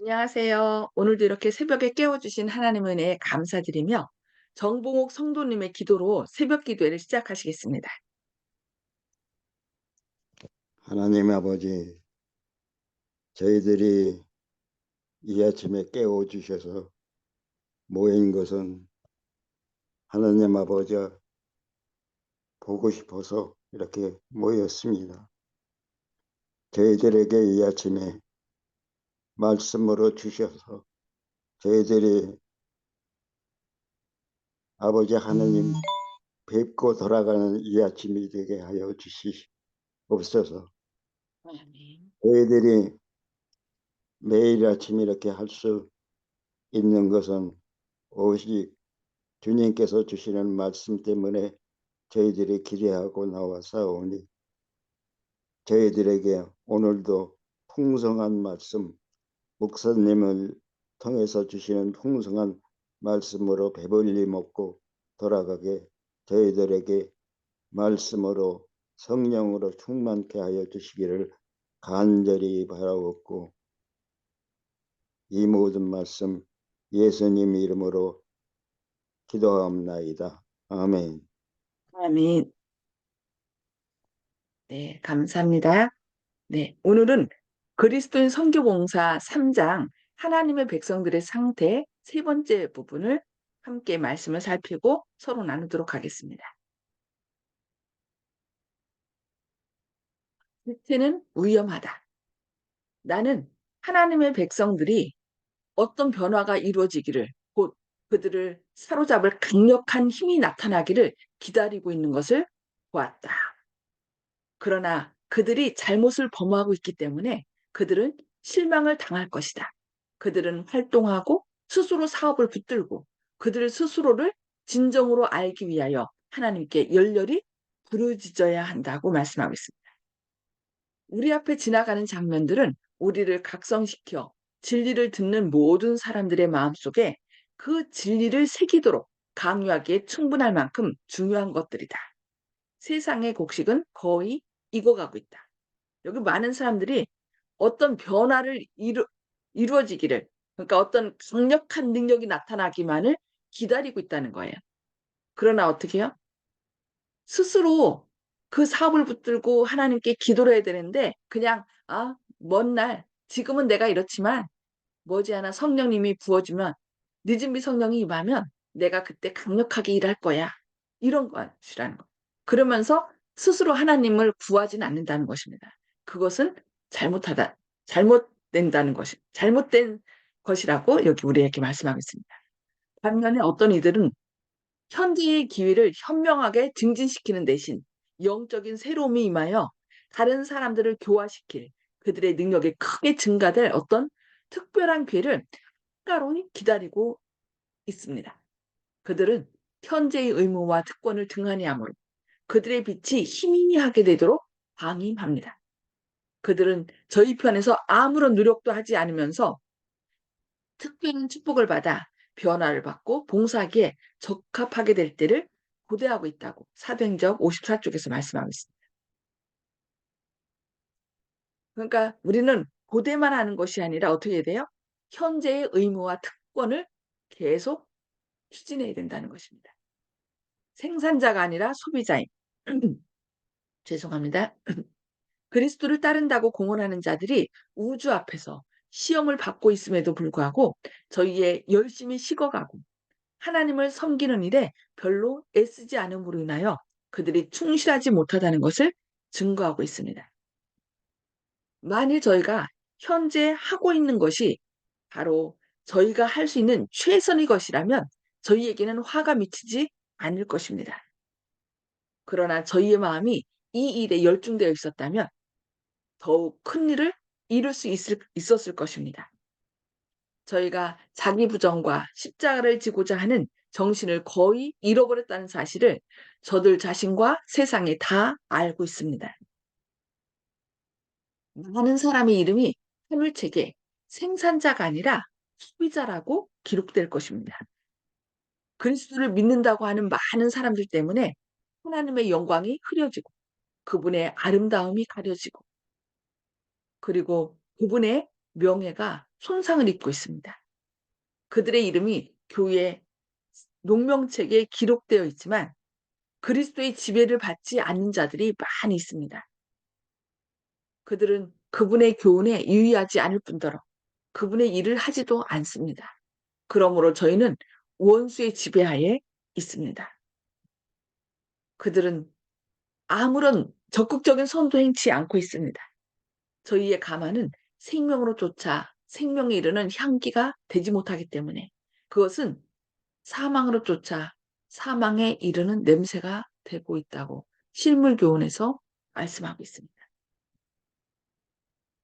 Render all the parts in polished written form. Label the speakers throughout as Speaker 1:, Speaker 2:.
Speaker 1: 안녕하세요. 오늘도 이렇게 새벽에 깨워주신 하나님의 은혜에 감사드리며 정봉옥 성도님의 기도로 새벽 기도회를 시작하시겠습니다.
Speaker 2: 하나님 아버지, 저희들이 이 아침에 깨워주셔서 모인 것은 하나님 아버지 보고 싶어서 이렇게 모였습니다. 저희들에게 이 아침에 말씀으로 주셔서 저희들이 아버지 하나님 뵙고 돌아가는 이 아침이 되게 하여 주시옵소서.
Speaker 1: 아멘.
Speaker 2: 저희들이 매일 아침 이렇게 할 수 있는 것은 오직 주님께서 주시는 말씀 때문에 저희들이 기대하고 나와사오니 저희들에게 오늘도 풍성한 말씀, 목사님을 통해서 주시는 풍성한 말씀으로 배불리 먹고 돌아가게 저희들에게 말씀으로 성령으로 충만케 하여 주시기를 간절히 바라옵고 이 모든 말씀 예수님 이름으로 기도하옵나이다. 아멘.
Speaker 1: 아멘. 네, 감사합니다. 네, 오늘은 그리스도인 선교봉사 3장 하나님의 백성들의 상태 세 번째 부분을 함께 말씀을 살피고 서로 나누도록 하겠습니다. 실체는 위험하다. 나는 하나님의 백성들이 어떤 변화가 이루어지기를 곧 그들을 사로잡을 강력한 힘이 나타나기를 기다리고 있는 것을 보았다. 그러나 그들이 잘못을 범하고 있기 때문에 그들은 실망을 당할 것이다. 그들은 활동하고 스스로 사업을 붙들고 그들 스스로를 진정으로 알기 위하여 하나님께 열렬히 부르짖어야 한다고 말씀하고 있습니다. 우리 앞에 지나가는 장면들은 우리를 각성시켜 진리를 듣는 모든 사람들의 마음속에 그 진리를 새기도록 강요하기에 충분할 만큼 중요한 것들이다. 세상의 곡식은 거의 익어가고 있다. 여기 많은 사람들이 어떤 변화를 이루어지기를, 그러니까 어떤 강력한 능력이 나타나기만을 기다리고 있다는 거예요. 그러나 어떻게 해요? 스스로 그 사업을 붙들고 하나님께 기도를 해야 되는데 그냥 먼 날 지금은 내가 이렇지만 머지않아 성령님이 부어주면 늦은비 성령이 임하면 내가 그때 강력하게 일할 거야. 이런 것이라는 거. 그러면서 스스로 하나님을 구하지는 않는다는 것입니다. 그것은 잘못하다, 잘못된다는 것이, 잘못된 것이라고 여기 우리에게 말씀하고 있습니다. 반면에 어떤 이들은 현재의 기회를 현명하게 증진시키는 대신 영적인 새로움이 임하여 다른 사람들을 교화시킬 그들의 능력이 크게 증가될 어떤 특별한 기회를 까로이 기다리고 있습니다. 그들은 현재의 의무와 특권을 등한히 하므로 그들의 빛이 희미하게 되도록 방임합니다. 그들은 저희 편에서 아무런 노력도 하지 않으면서 특별한 축복을 받아 변화를 받고 봉사하기에 적합하게 될 때를 고대하고 있다고 사도행전 54쪽에서 말씀하고 있습니다. 그러니까 우리는 고대만 하는 것이 아니라 어떻게 돼요? 현재의 의무와 특권을 계속 추진해야 된다는 것입니다. 생산자가 아니라 소비자인 죄송합니다. 그리스도를 따른다고 공언하는 자들이 우주 앞에서 시험을 받고 있음에도 불구하고 저희의 열심히 식어가고 하나님을 섬기는 일에 별로 애쓰지 않음으로 인하여 그들이 충실하지 못하다는 것을 증거하고 있습니다. 만일 저희가 현재 하고 있는 것이 바로 저희가 할 수 있는 최선의 것이라면 저희에게는 화가 미치지 않을 것입니다. 그러나 저희의 마음이 이 일에 열중되어 있었다면 더욱 큰 일을 이룰 수 있었을 것입니다. 저희가 자기 부정과 십자가를 지고자 하는 정신을 거의 잃어버렸다는 사실을 저들 자신과 세상이 다 알고 있습니다. 많은 사람의 이름이 하늘책에 생산자가 아니라 소비자라고 기록될 것입니다. 그리스도를 믿는다고 하는 많은 사람들 때문에 하나님의 영광이 흐려지고 그분의 아름다움이 가려지고 그리고 그분의 명예가 손상을 입고 있습니다. 그들의 이름이 교회 농명책에 기록되어 있지만 그리스도의 지배를 받지 않는 자들이 많이 있습니다. 그들은 그분의 교훈에 유의하지 않을 뿐더러 그분의 일을 하지도 않습니다. 그러므로 저희는 원수의 지배하에 있습니다. 그들은 아무런 적극적인 선도 행치 않고 있습니다. 저희의 가마는 생명으로 쫓아 생명에 이르는 향기가 되지 못하기 때문에 그것은 사망으로 쫓아 사망에 이르는 냄새가 되고 있다고 실물교훈에서 말씀하고 있습니다.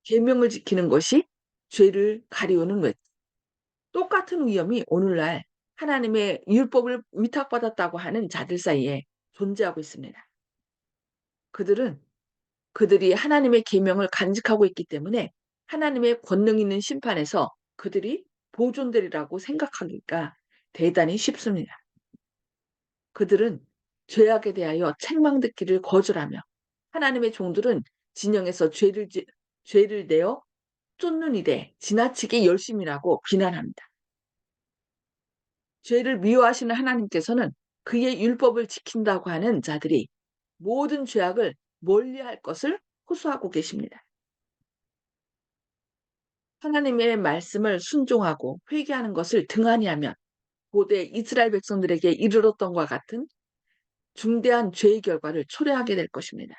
Speaker 1: 계명을 지키는 것이 죄를 가리우는 왜 똑같은 위험이 오늘날 하나님의 율법을 위탁받았다고 하는 자들 사이에 존재하고 있습니다. 그들이 하나님의 계명을 간직하고 있기 때문에 하나님의 권능 있는 심판에서 그들이 보존되리라고 생각하기가 대단히 쉽습니다. 그들은 죄악에 대하여 책망 듣기를 거절하며 하나님의 종들은 진영에서 죄를 내어 쫓는 일에 지나치게 열심이라고 비난합니다. 죄를 미워하시는 하나님께서는 그의 율법을 지킨다고 하는 자들이 모든 죄악을 멀리할 것을 호소하고 계십니다. 하나님의 말씀을 순종하고 회개하는 것을 등한히 하면 고대 이스라엘 백성들에게 이르렀던 것과 같은 중대한 죄의 결과를 초래하게 될 것입니다.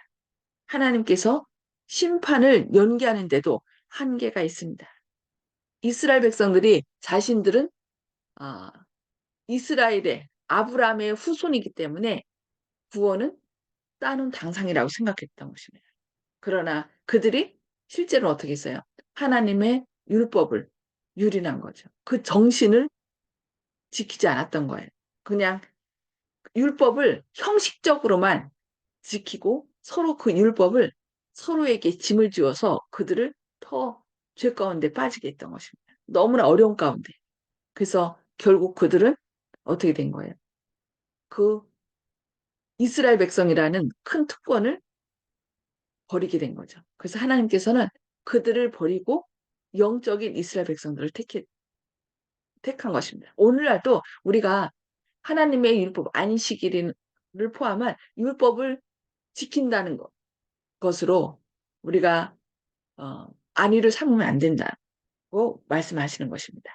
Speaker 1: 하나님께서 심판을 연기하는데도 한계가 있습니다. 이스라엘 백성들이 자신들은 아, 이스라엘의 아브라함의 후손이기 때문에 구원은 따놓은 당상이라고 생각했던 것입니다. 그러나 그들이 실제로 어떻게 했어요? 하나님의 율법을 유린한 거죠. 그 정신을 지키지 않았던 거예요. 그냥 율법을 형식적으로만 지키고 서로 그 율법을 서로에게 짐을 지어서 그들을 더 죄 가운데 빠지게 했던 것입니다. 너무나 어려운 가운데. 그래서 결국 그들은 어떻게 된 거예요? 그 이스라엘 백성이라는 큰 특권을 버리게 된 거죠. 그래서 하나님께서는 그들을 버리고 영적인 이스라엘 백성들을 택한 것입니다. 오늘날도 우리가 하나님의 율법, 안식일을 포함한 율법을 지킨다는 것으로 우리가 안위를 삼으면 안 된다고 말씀하시는 것입니다.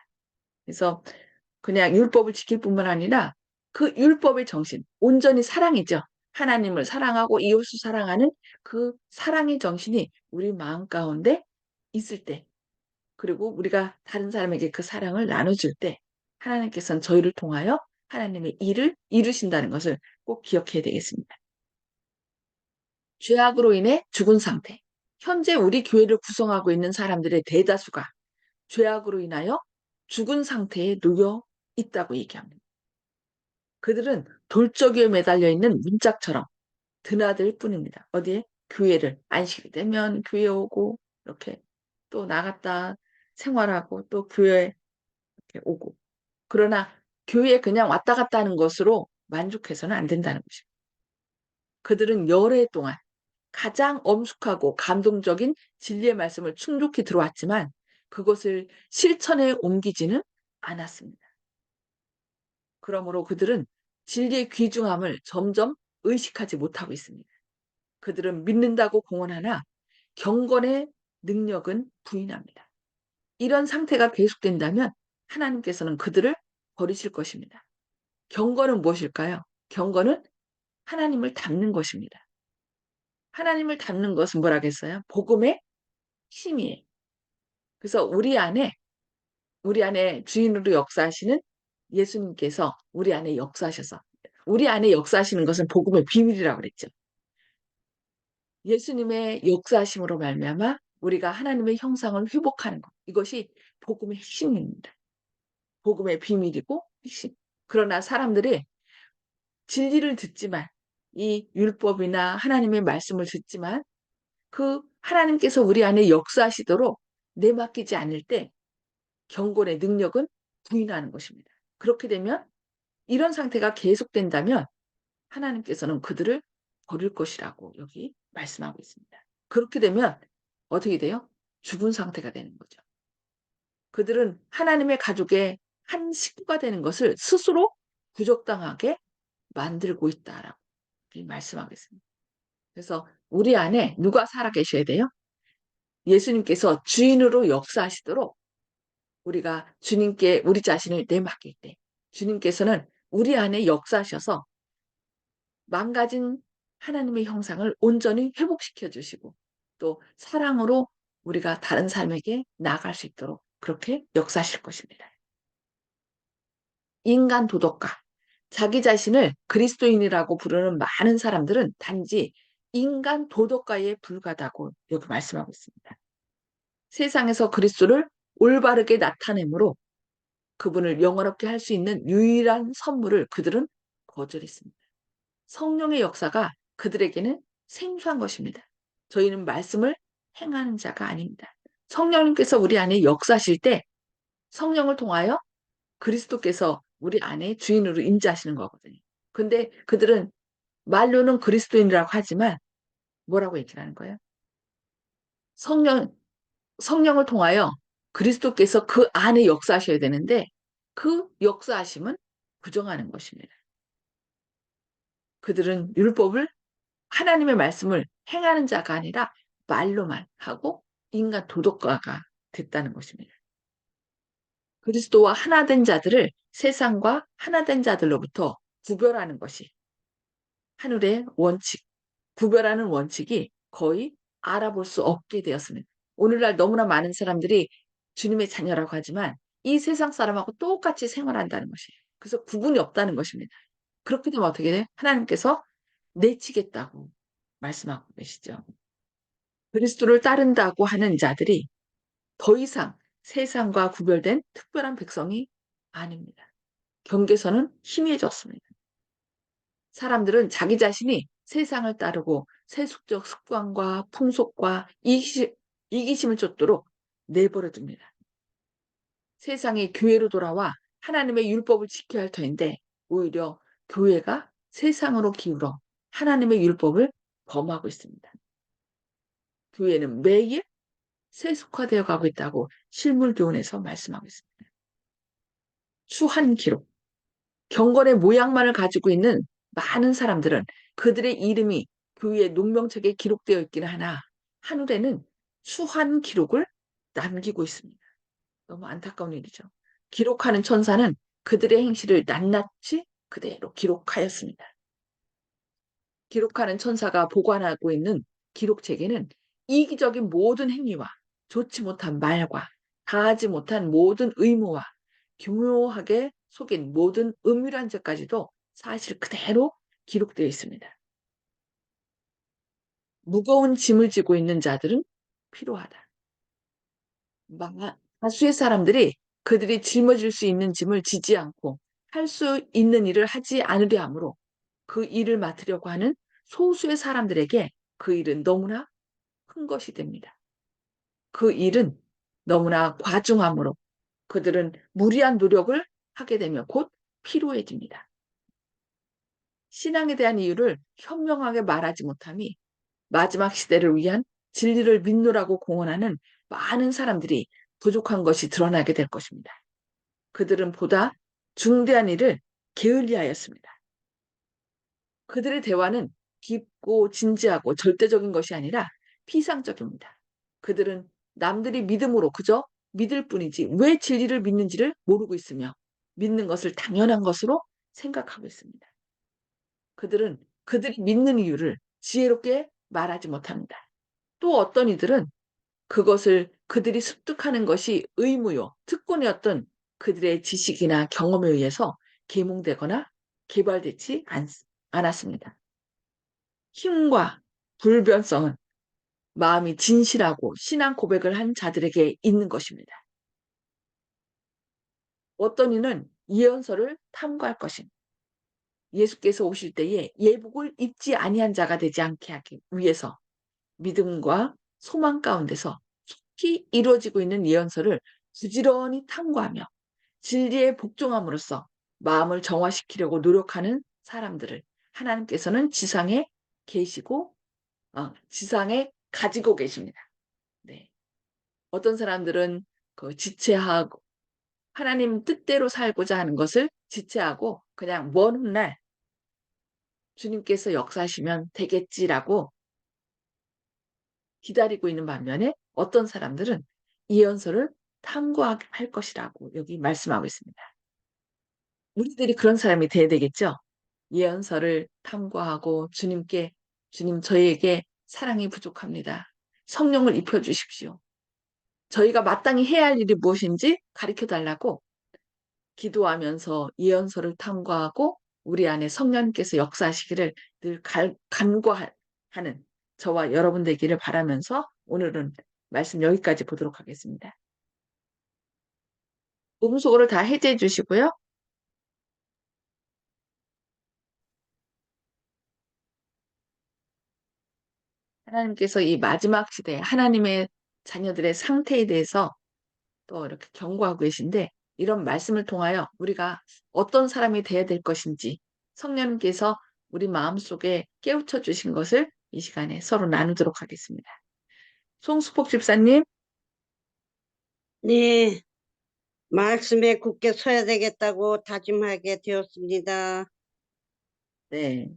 Speaker 1: 그래서 그냥 율법을 지킬 뿐만 아니라 그 율법의 정신, 온전히 사랑이죠. 하나님을 사랑하고 이웃을 사랑하는 그 사랑의 정신이 우리 마음 가운데 있을 때, 그리고 우리가 다른 사람에게 그 사랑을 나눠줄 때 하나님께서는 저희를 통하여 하나님의 일을 이루신다는 것을 꼭 기억해야 되겠습니다. 죄악으로 인해 죽은 상태. 현재 우리 교회를 구성하고 있는 사람들의 대다수가 죄악으로 인하여 죽은 상태에 놓여 있다고 얘기합니다. 그들은 돌적이에 매달려 있는 문짝처럼 드나들 뿐입니다. 어디에? 교회를. 안식이 되면 교회 오고 이렇게 또 나갔다 생활하고 또 교회 이렇게 오고. 그러나 교회에 그냥 왔다 갔다 하는 것으로 만족해서는 안 된다는 것입니다. 그들은 열해 동안 가장 엄숙하고 감동적인 진리의 말씀을 충족히 들어왔지만 그것을 실천에 옮기지는 않았습니다. 그러므로 그들은 진리의 귀중함을 점점 의식하지 못하고 있습니다. 그들은 믿는다고 공언하나 경건의 능력은 부인합니다. 이런 상태가 계속된다면 하나님께서는 그들을 버리실 것입니다. 경건은 무엇일까요? 경건은 하나님을 닮는 것입니다. 하나님을 닮는 것은 뭐라겠어요? 복음의 힘이에요. 그래서 우리 안에 주인으로 역사하시는 예수님께서 우리 안에 역사하셔서 우리 안에 역사하시는 것은 복음의 비밀이라고 그랬죠. 예수님의 역사하심으로 말미암아 우리가 하나님의 형상을 회복하는 것. 이것이 복음의 핵심입니다. 복음의 비밀이고 핵심. 그러나 사람들이 진리를 듣지만 이 율법이나 하나님의 말씀을 듣지만 그 하나님께서 우리 안에 역사하시도록 내맡기지 않을 때 경건의 능력은 부인하는 것입니다. 그렇게 되면 이런 상태가 계속된다면 하나님께서는 그들을 버릴 것이라고 여기 말씀하고 있습니다. 그렇게 되면 어떻게 돼요? 죽은 상태가 되는 거죠. 그들은 하나님의 가족의 한 식구가 되는 것을 스스로 부적당하게 만들고 있다라고 말씀하고 있습니다. 그래서 우리 안에 누가 살아계셔야 돼요? 예수님께서 주인으로 역사하시도록 우리가 주님께 우리 자신을 내맡길 때 주님께서는 우리 안에 역사하셔서 망가진 하나님의 형상을 온전히 회복시켜 주시고 또 사랑으로 우리가 다른 삶에게 나아갈 수 있도록 그렇게 역사하실 것입니다. 인간 도덕가, 자기 자신을 그리스도인이라고 부르는 많은 사람들은 단지 인간 도덕가에 불과하다고 여기 말씀하고 있습니다. 세상에서 그리스도를 올바르게 나타내므로 그분을 영원롭게 할 수 있는 유일한 선물을 그들은 거절했습니다. 성령의 역사가 그들에게는 생소한 것입니다. 저희는 말씀을 행하는 자가 아닙니다. 성령님께서 우리 안에 역사하실 때 성령을 통하여 그리스도께서 우리 안에 주인으로 임재하시는 거거든요. 근데 그들은 말로는 그리스도인이라고 하지만 뭐라고 얘기를 하는 거예요? 성령, 성령을 통하여 그리스도께서 그 안에 역사하셔야 되는데 그 역사하심은 부정하는 것입니다. 그들은 율법을 하나님의 말씀을 행하는 자가 아니라 말로만 하고 인간 도덕가가 됐다는 것입니다. 그리스도와 하나 된 자들을 세상과 하나 된 자들로부터 구별하는 것이 하늘의 원칙, 구별하는 원칙이 거의 알아볼 수 없게 되었습니다. 오늘날 너무나 많은 사람들이 주님의 자녀라고 하지만 이 세상 사람하고 똑같이 생활한다는 것이에요. 그래서 구분이 없다는 것입니다. 그렇게 되면 어떻게 돼요? 하나님께서 내치겠다고 말씀하고 계시죠. 그리스도를 따른다고 하는 자들이 더 이상 세상과 구별된 특별한 백성이 아닙니다. 경계선은 희미해졌습니다. 사람들은 자기 자신이 세상을 따르고 세속적 습관과 풍속과 이기심을 쫓도록 내버려 둡니다. 세상이 교회로 돌아와 하나님의 율법을 지켜야 할 터인데 오히려 교회가 세상으로 기울어 하나님의 율법을 범하고 있습니다. 교회는 매일 세속화되어 가고 있다고 실물교훈에서 말씀하고 있습니다. 수한 기록, 경건의 모양만을 가지고 있는 많은 사람들은 그들의 이름이 교회의 농명책에 기록되어 있기는 하나 하늘에는 수한 기록을 남기고 있습니다. 너무 안타까운 일이죠. 기록하는 천사는 그들의 행실을 낱낱이 그대로 기록하였습니다. 기록하는 천사가 보관하고 있는 기록책에는 이기적인 모든 행위와 좋지 못한 말과 다하지 못한 모든 의무와 교묘하게 속인 모든 은밀한 죄까지도 사실 그대로 기록되어 있습니다. 무거운 짐을 지고 있는 자들은 필요하다. 다수의 사람들이 그들이 짊어질 수 있는 짐을 지지 않고 할 수 있는 일을 하지 않으려 하므로 그 일을 맡으려고 하는 소수의 사람들에게 그 일은 너무나 큰 것이 됩니다. 그 일은 너무나 과중함으로 그들은 무리한 노력을 하게 되면 곧 피로해집니다. 신앙에 대한 이유를 현명하게 말하지 못함이 마지막 시대를 위한 진리를 믿노라고 공언하는 많은 사람들이 부족한 것이 드러나게 될 것입니다. 그들은 보다 중대한 일을 게을리하였습니다. 그들의 대화는 깊고 진지하고 절대적인 것이 아니라 피상적입니다. 그들은 남들이 믿음으로 그저 믿을 뿐이지 왜 진리를 믿는지를 모르고 있으며 믿는 것을 당연한 것으로 생각하고 있습니다. 그들은 그들이 믿는 이유를 지혜롭게 말하지 못합니다. 또 어떤 이들은 그것을 그들이 습득하는 것이 의무요, 특권이었던 그들의 지식이나 경험에 의해서 계몽되거나 개발되지 않았습니다. 힘과 불변성은 마음이 진실하고 신앙 고백을 한 자들에게 있는 것입니다. 어떤 이는 예언서를 탐구할 것입니다. 예수께서 오실 때에 예복을 입지 아니한 자가 되지 않게 하기 위해서 믿음과 소망 가운데서 속히 이루어지고 있는 예언서를 부지런히 탐구하며 진리에 복종함으로써 마음을 정화시키려고 노력하는 사람들을 하나님께서는 지상에 계시고 지상에 가지고 계십니다. 네. 어떤 사람들은 그 지체하고 하나님 뜻대로 살고자 하는 것을 지체하고 그냥 먼 훗날 주님께서 역사하시면 되겠지라고 기다리고 있는 반면에 어떤 사람들은 예언서를 탐구할 것이라고 여기 말씀하고 있습니다. 우리들이 그런 사람이 돼야 되겠죠? 예언서를 탐구하고 주님께 주님 저희에게 사랑이 부족합니다. 성령을 입혀 주십시오. 저희가 마땅히 해야 할 일이 무엇인지 가르쳐 달라고 기도하면서 예언서를 탐구하고 우리 안에 성령님께서 역사하시기를 늘 간구하는 저와 여러분 되기를 바라면서 오늘은 말씀 여기까지 보도록 하겠습니다. 음소거를 다 해제해 주시고요. 하나님께서 이 마지막 시대 하나님의 자녀들의 상태에 대해서 또 이렇게 경고하고 계신데 이런 말씀을 통하여 우리가 어떤 사람이 돼야 될 것인지 성령님께서 우리 마음속에 깨우쳐 주신 것을 이 시간에 서로 나누도록 하겠습니다. 송수복 집사님.
Speaker 3: 네, 말씀에 굳게 서야 되겠다고 다짐하게 되었습니다.
Speaker 1: 네.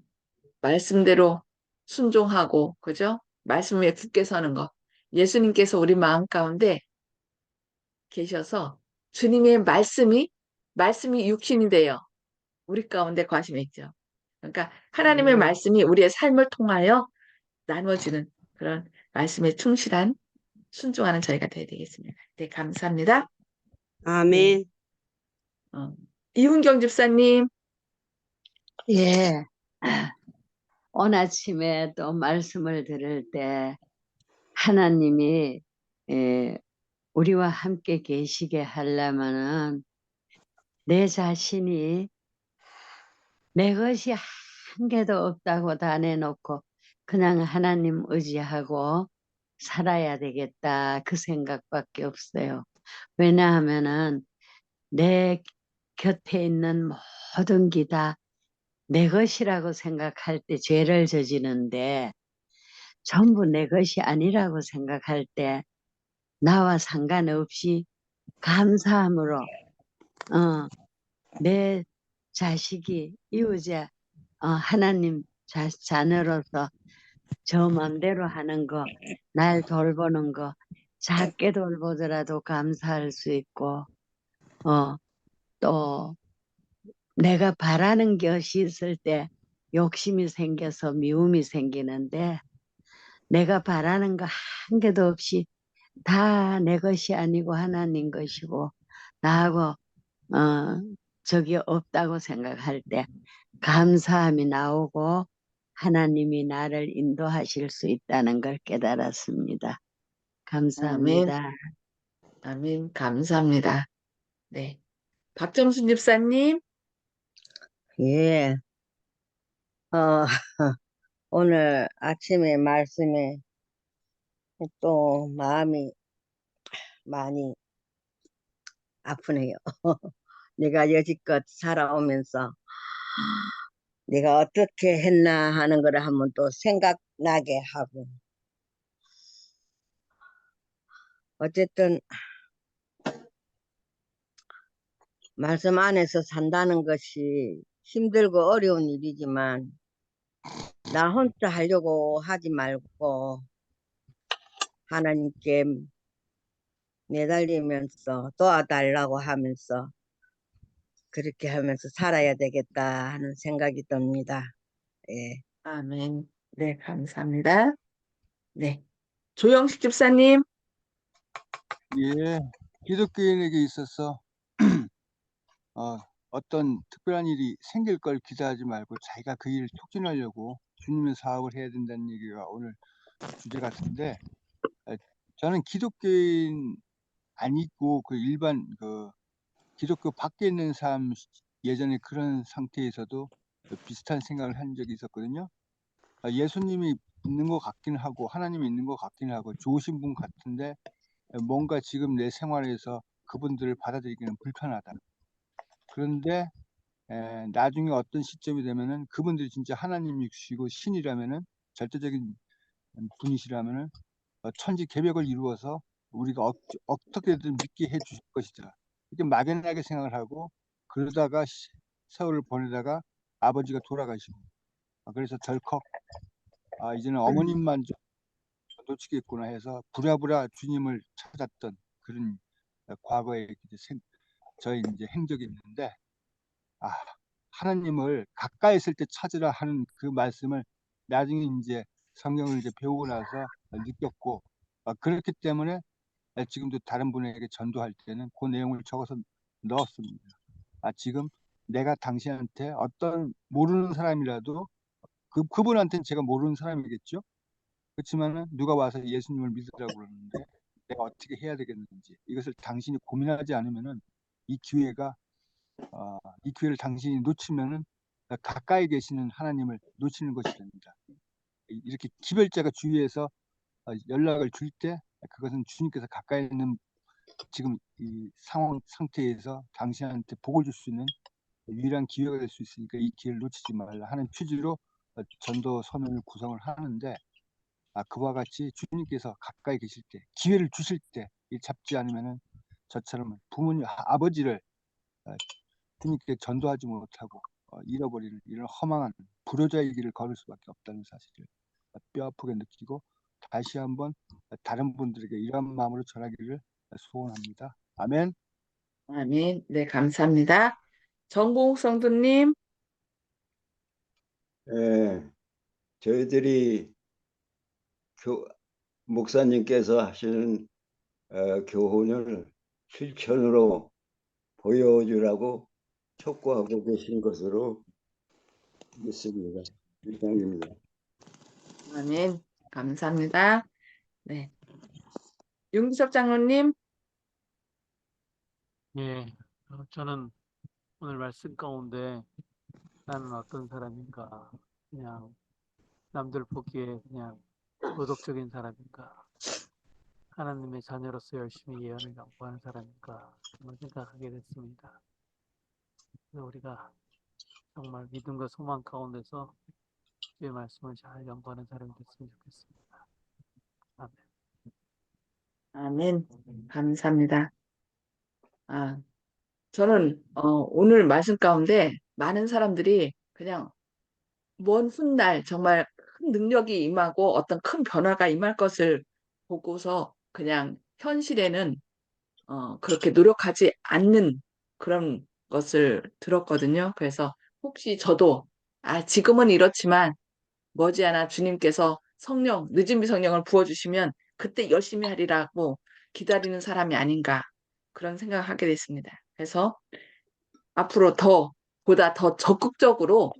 Speaker 1: 말씀대로 순종하고 그죠? 말씀에 굳게 서는 것. 예수님께서 우리 마음 가운데 계셔서 주님의 말씀이 육신이 돼요. 우리 가운데 관심이 있죠. 그러니까 하나님의 말씀이 우리의 삶을 통하여 나누어지는 그런 말씀에 충실한 순종하는 저희가 되어야 되겠습니다. 네, 감사합니다. 네.
Speaker 3: 아멘.
Speaker 1: 이훈경 집사님.
Speaker 4: 예. 오늘 아침에 또 말씀을 들을 때 하나님이 우리와 함께 계시게 하려면은 내 자신이 내 것이 한 개도 없다고 다 내놓고 그냥 하나님 의지하고 살아야 되겠다 그 생각밖에 없어요. 왜냐하면은 내 곁에 있는 모든 게 다 내 것이라고 생각할 때 죄를 저지는데 전부 내 것이 아니라고 생각할 때 나와 상관없이 감사함으로 내 자식이 이웃에 하나님 자녀로서 저 맘대로 하는 거, 날 돌보는 거 작게 돌보더라도 감사할 수 있고 또 내가 바라는 것이 있을 때 욕심이 생겨서 미움이 생기는데 내가 바라는 거 한 개도 없이 다 내 것이 아니고 하나님 것이고 나하고 적이 없다고 생각할 때 감사함이 나오고 하나님이 나를 인도하실 수 있다는 걸 깨달았습니다.
Speaker 1: 아멘.
Speaker 4: 감사합니다.
Speaker 1: 아멘. 감사합니다. 네. 박정순 집사님.
Speaker 3: 예. 오늘 아침에 말씀에 또 마음이 많이 아프네요. 내가 여지껏 살아오면서 내가 어떻게 했나 하는 걸 한번 또 생각나게 하고 어쨌든 말씀 안에서 산다는 것이 힘들고 어려운 일이지만 나 혼자 하려고 하지 말고 하나님께 매달리면서 도와달라고 하면서 그렇게 하면서 살아야 되겠다 하는 생각이 듭니다. 예.
Speaker 1: 아멘. 네, 감사합니다. 네. 조영식 집사님.
Speaker 5: 예, 기독교인에게 있어서 어떤 특별한 일이 생길 걸 기대하지 말고 자기가 그 일을 촉진하려고 주님의 사업을 해야 된다는 얘기가 오늘 주제 같은데, 저는 기독교인 아니고 그 일반 그 기독교 밖에 있는 사람 예전에 그런 상태에서도 비슷한 생각을 한 적이 있었거든요. 예수님이 있는 것 같긴 하고 하나님이 있는 것 같긴 하고 좋으신 분 같은데 뭔가 지금 내 생활에서 그분들을 받아들이기는 불편하다. 그런데 나중에 어떤 시점이 되면은 그분들이 진짜 하나님이시고 신이라면은 절대적인 분이시라면은 천지 개벽을 이루어서 우리가 어떻게든 믿게 해 주실 것이다. 이렇게 막연하게 생각을 하고 그러다가 세월을 보내다가 아버지가 돌아가시고 그래서 덜컥 이제는 어머님만 좀 놓치겠구나 해서 부랴부랴 주님을 찾았던 그런 과거의 저희 이제 행적이 있는데 하나님을 가까이 있을 때 찾으라 하는 그 말씀을 나중에 이제 성경을 이제 배우고 나서 느꼈고 그렇기 때문에 지금도 다른 분에게 전도할 때는 그 내용을 적어서 넣었습니다. 지금 내가 당신한테 어떤 모르는 사람이라도 그분한테는 제가 모르는 사람이겠죠. 그렇지만은 누가 와서 예수님을 믿으라고 그러는데 내가 어떻게 해야 되겠는지 이것을 당신이 고민하지 않으면은 이 기회가 이 기회를 당신이 놓치면은 가까이 계시는 하나님을 놓치는 것이랍니다. 이렇게 기별자가 주위에서 연락을 줄 때 그것은 주님께서 가까이 있는 지금 이 상태에서 당신한테 복을 줄 수 있는 유일한 기회가 될 수 있으니까 이 기회를 놓치지 말라 하는 취지로 전도 서면을 구성을 하는데 그와 같이 주님께서 가까이 계실 때 기회를 주실 때 잡지 않으면은 저처럼 부모님 아버지를 주님께 전도하지 못하고 잃어버리는 이런 허망한 불효자의 길을 걸을 수밖에 없다는 사실을 뼈아프게 느끼고 다시 한번 다른 분들에게 이런 마음으로 전하기를 소원합니다. 아멘.
Speaker 1: 아멘. 네, 감사합니다. 정봉욱 성도님.
Speaker 2: 예, 저희들이 목사님께서 하시는 교훈을 실천으로 보여주라고 촉구하고 계신 것으로 믿습니다. 이상입니다.
Speaker 1: 아멘. 감사합니다. 네. 윤기석 장로님.
Speaker 6: 예, 저는 오늘 말씀 가운데 나는 어떤 사람인가, 그냥 남들 보기에 그냥 도덕적인 사람인가, 하나님의 자녀로서 열심히 예언을 연구하는 사람인가, 정말 생각하게 됐습니다. 그래서 우리가 정말 믿음과 소망 가운데서 주의 말씀을 잘 연구하는 사람이 됐으면 좋겠습니다. 아멘.
Speaker 1: 아멘. 감사합니다. 저는 오늘 말씀 가운데 많은 사람들이 그냥 먼 훗날 정말 큰 능력이 임하고 어떤 큰 변화가 임할 것을 보고서 그냥 현실에는 그렇게 노력하지 않는 그런 것을 들었거든요. 그래서 혹시 저도 지금은 이렇지만 머지않아 주님께서 성령, 늦은비 성령을 부어주시면 그때 열심히 하리라고 기다리는 사람이 아닌가 그런 생각을 하게 됐습니다. 그래서 앞으로 보다 더 적극적으로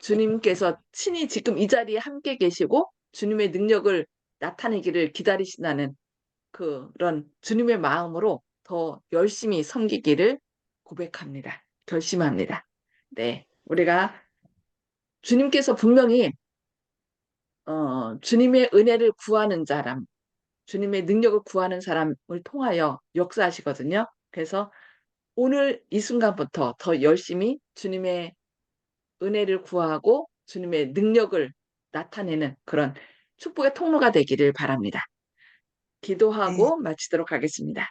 Speaker 1: 주님께서 친히 지금 이 자리에 함께 계시고 주님의 능력을 나타내기를 기다리신다는 그런 주님의 마음으로 더 열심히 섬기기를 고백합니다. 결심합니다. 네, 우리가 주님께서 분명히 주님의 은혜를 구하는 사람, 주님의 능력을 구하는 사람을 통하여 역사하시거든요. 그래서 오늘 이 순간부터 더 열심히 주님의 은혜를 구하고 주님의 능력을 나타내는 그런 축복의 통로가 되기를 바랍니다. 기도하고 마치도록 하겠습니다.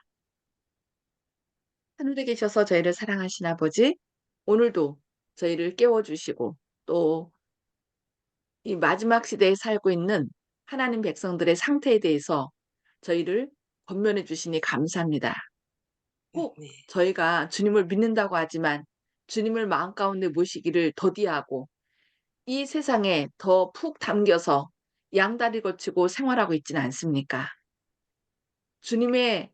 Speaker 1: 하늘에 계셔서 저희를 사랑하신 아버지, 오늘도 저희를 깨워주시고 또 이 마지막 시대에 살고 있는 하나님 백성들의 상태에 대해서 저희를 권면해 주시니 감사합니다. 꼭 저희가 주님을 믿는다고 하지만 주님을 마음 가운데 모시기를 더디하고 이 세상에 더 푹 담겨서 양다리 걸치고 생활하고 있지는 않습니까? 주님의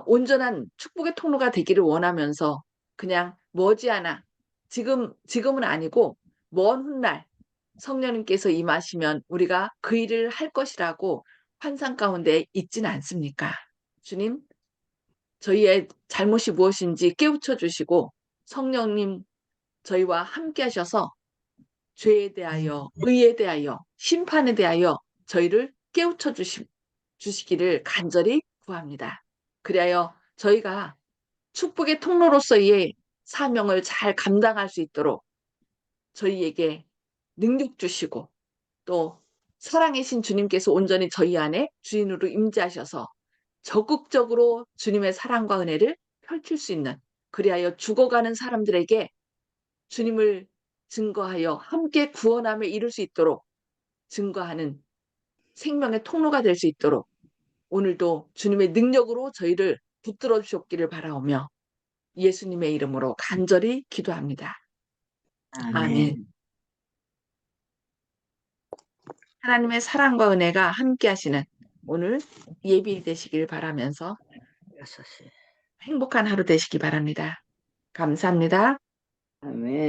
Speaker 1: 온전한 축복의 통로가 되기를 원하면서 그냥 머지않아 지금은 아니고 먼 훗날 성령님께서 임하시면 우리가 그 일을 할 것이라고 환상 가운데 있지는 않습니까? 주님, 저희의 잘못이 무엇인지 깨우쳐 주시고 성령님 저희와 함께 하셔서 죄에 대하여, 의에 대하여, 심판에 대하여 저희를 깨우쳐 주시기를 간절히 구합니다. 그리하여 저희가 축복의 통로로서의 사명을 잘 감당할 수 있도록 저희에게 능력 주시고 또 사랑의 신 주님께서 온전히 저희 안에 주인으로 임재하셔서 적극적으로 주님의 사랑과 은혜를 펼칠 수 있는, 그리하여 죽어가는 사람들에게 주님을 증거하여 함께 구원함에 이룰 수 있도록 증거하는 생명의 통로가 될 수 있도록 오늘도 주님의 능력으로 저희를 붙들어 주셨기를 바라오며 예수님의 이름으로 간절히 기도합니다. 아멘. 하나님의 사랑과 은혜가 함께 하시는 오늘 예비 되시길 바라면서
Speaker 3: 6시.
Speaker 1: 행복한 하루 되시기 바랍니다. 감사합니다.
Speaker 4: 아멘.